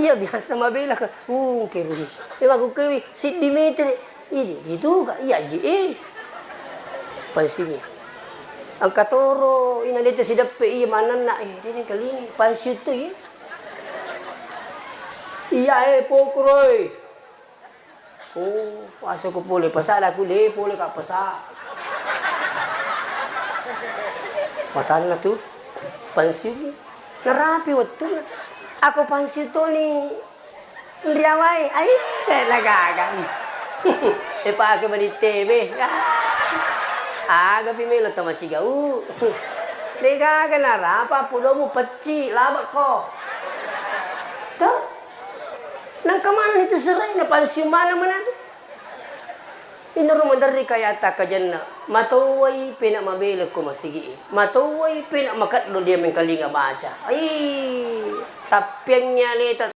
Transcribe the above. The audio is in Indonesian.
Iya biasa mabela ka. Keruni. Ema ko kewi si Dimitri. Ini itu ka iya ji pansini. Ang katoro ina dito si dape iya manan na dini kali ni pansi tu iya. Iya pokroy. Pasok ko puli pasa aku le puli ka pasa. Patan na tu pansi narapi waktu. Ako pansi to ni Riawai, ay nagagan. Pa ako mani TV. Aga pimelo tamachiga. Nagagan na rapa pulo mo pachi laba ko. To. Nang kamana nito seray na pansyumana man ato. Inaruman dari kayata ka dyan na matuway pinamabila ko masigi. Matuway pinamakatlo diya may kalinga baca. Ay, tapyang niya lita.